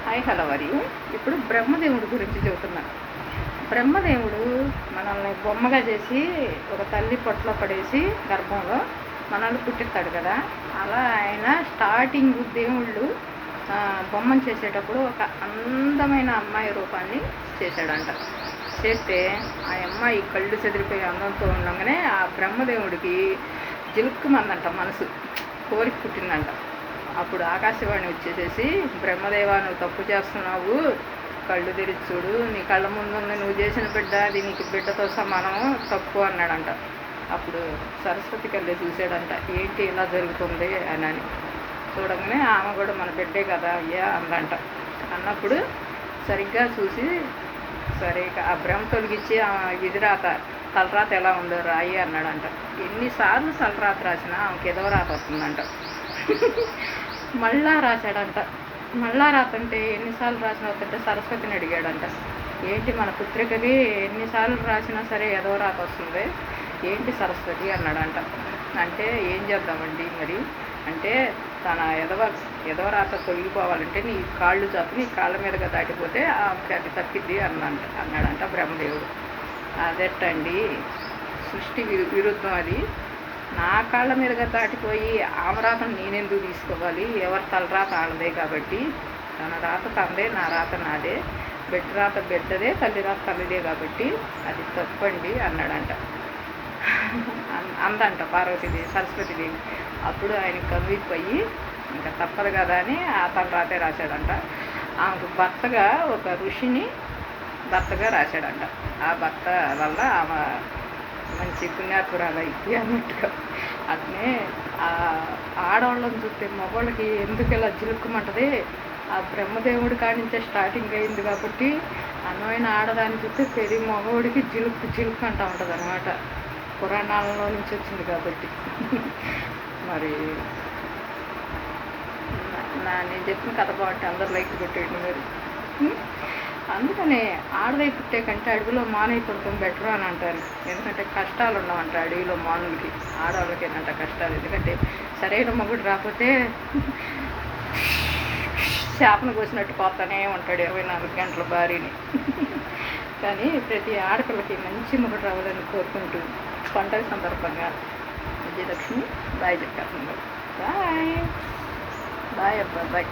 Hi hello వరి. ఇప్పుడు బ్రహ్మదేవుడి గురించి చెబుతున్నాను. బ్రహ్మదేవుడు మనల్ని బొమ్మగా చేసి ఒక తల్లి పొట్టలో పడేసి గర్భంలో మనల్ని పుట్టిస్తాడు కదా. అలా ఆయన స్టార్టింగ్ దేవుళ్ళు బొమ్మను చేసేటప్పుడు ఒక అందమైన అమ్మాయి రూపాన్ని చేశాడంట. చేస్తే ఆ అమ్మాయి కళ్ళు చెదిరిపోయి అందంతో ఉండగానే ఆ బ్రహ్మదేవుడికి జిలుక్కుమందంట, మనసు కోరిక పుట్టిందంట. అప్పుడు ఆకాశవాణి వచ్చేసేసి, బ్రహ్మదేవా నువ్వు తప్పు చేస్తున్నావు, కళ్ళు తెరిచి చూడు, నీ కళ్ళ ముందు నువ్వు చేసిన బిడ్డ, అది నీకు బిడ్డతో సమానము, తప్పు అన్నాడంట. అప్పుడు సరస్వతి కళ్ళే చూశాడంట, ఏంటి ఇలా జరుగుతుంది అని. చూడగానే ఆమె కూడా మన బిడ్డే కదా అయ్యా అందంట. అన్నప్పుడు సరిగ్గా చూసి, సరే ఆ భ్రమ తొలగించి విధిరాత తలరాత ఎలా ఉందో రాయి అన్నాడంట. ఎన్నిసార్లు తలరాత రాసినా ఆమెకి ఏదో రాత వస్తుందంట. మళ్ళా రాశాడంట. మళ్ళా రాతంటే ఎన్నిసార్లు రాసిన వస్తుంటే సరస్వతిని అడిగాడంట, ఏంటి మన పుత్రికకి ఎన్నిసార్లు రాసినా సరే ఏదో రాత వస్తుంది, ఏంటి సరస్వతి అన్నాడంట. అంటే ఏం చేద్దామండి మరి అంటే, తన ఎదవ రాత తొలగిపోవాలంటే నీ కాళ్ళు చాపి నీ కాళ్ళ మీదగా దాటిపోతే అది తప్పిద్ది అన్నాడంట బ్రహ్మదేవుడు. అదెట్టండి, సృష్టి విరుద్ధం అది. నా కాళ్ళ మీదుగా దాటిపోయి ఆమె రాతను నేనెందుకు తీసుకోవాలి? ఎవరి తలరాత ఆడదే కాబట్టి, తన రాత తందే, నా రాత నాదే, బిడ్డ రాత బిడ్డదే, తల్లి రాత తల్లిదే కాబట్టి అది తప్పండి అన్నాడంట. అందంట పార్వతీదేవి, సరస్వతీదేవి. అప్పుడు ఆయన కవిపోయి ఇంకా తప్పదు కదా అని ఆ తన రాతే రాశాడంట. ఆమెకు భర్తగా ఒక ఋషిని భర్తగా రాశాడంట. ఆ భర్త వల్ల ఆమె మంచి పుణ్యాత్మురాలు అయింది అన్నట్టుగా. అట్నే ఆడవాళ్ళని చూస్తే మగవాళ్ళకి ఎందుకు ఇలా జిలుక్కుమంటది, ఆ బ్రహ్మదేవుడి కాడించే స్టార్టింగ్ అయింది కాబట్టి అందమైన ఆడదాన్ని చూస్తే ప్రతి మగవాడికి జిలుక్కు అంటూ ఉంటుంది అనమాట. పురాణాలలో నుంచి వచ్చింది కాబట్టి. మరి నేను చెప్పిన కథ బాగుంటే అందరు లైక్ పెట్టేయండి మరి. అందుకనే ఆడదై పుట్టే కంటే అడవిలో మానవి పుట్టడం బెటర్ అని అంటారు. ఎందుకంటే కష్టాలు ఉండవంట అడవిలో మానవులకి, ఆడవాళ్ళకి ఏంటంట కష్టాలు. ఎందుకంటే సరైన మొగుడు రాకపోతే చేపను కోసినట్టు పోతానే ఉంటాడు 24 గంటల భార్యని. కానీ ప్రతి ఆడపిల్లకి మంచి మొగుడు రావాలని కోరుకుంటూ పండగ సందర్భంగా విజయలక్ష్మి బాయ్ చెప్పేస్తున్నాడు. బాయ్ బాయ్ అబ్బా బాయ్.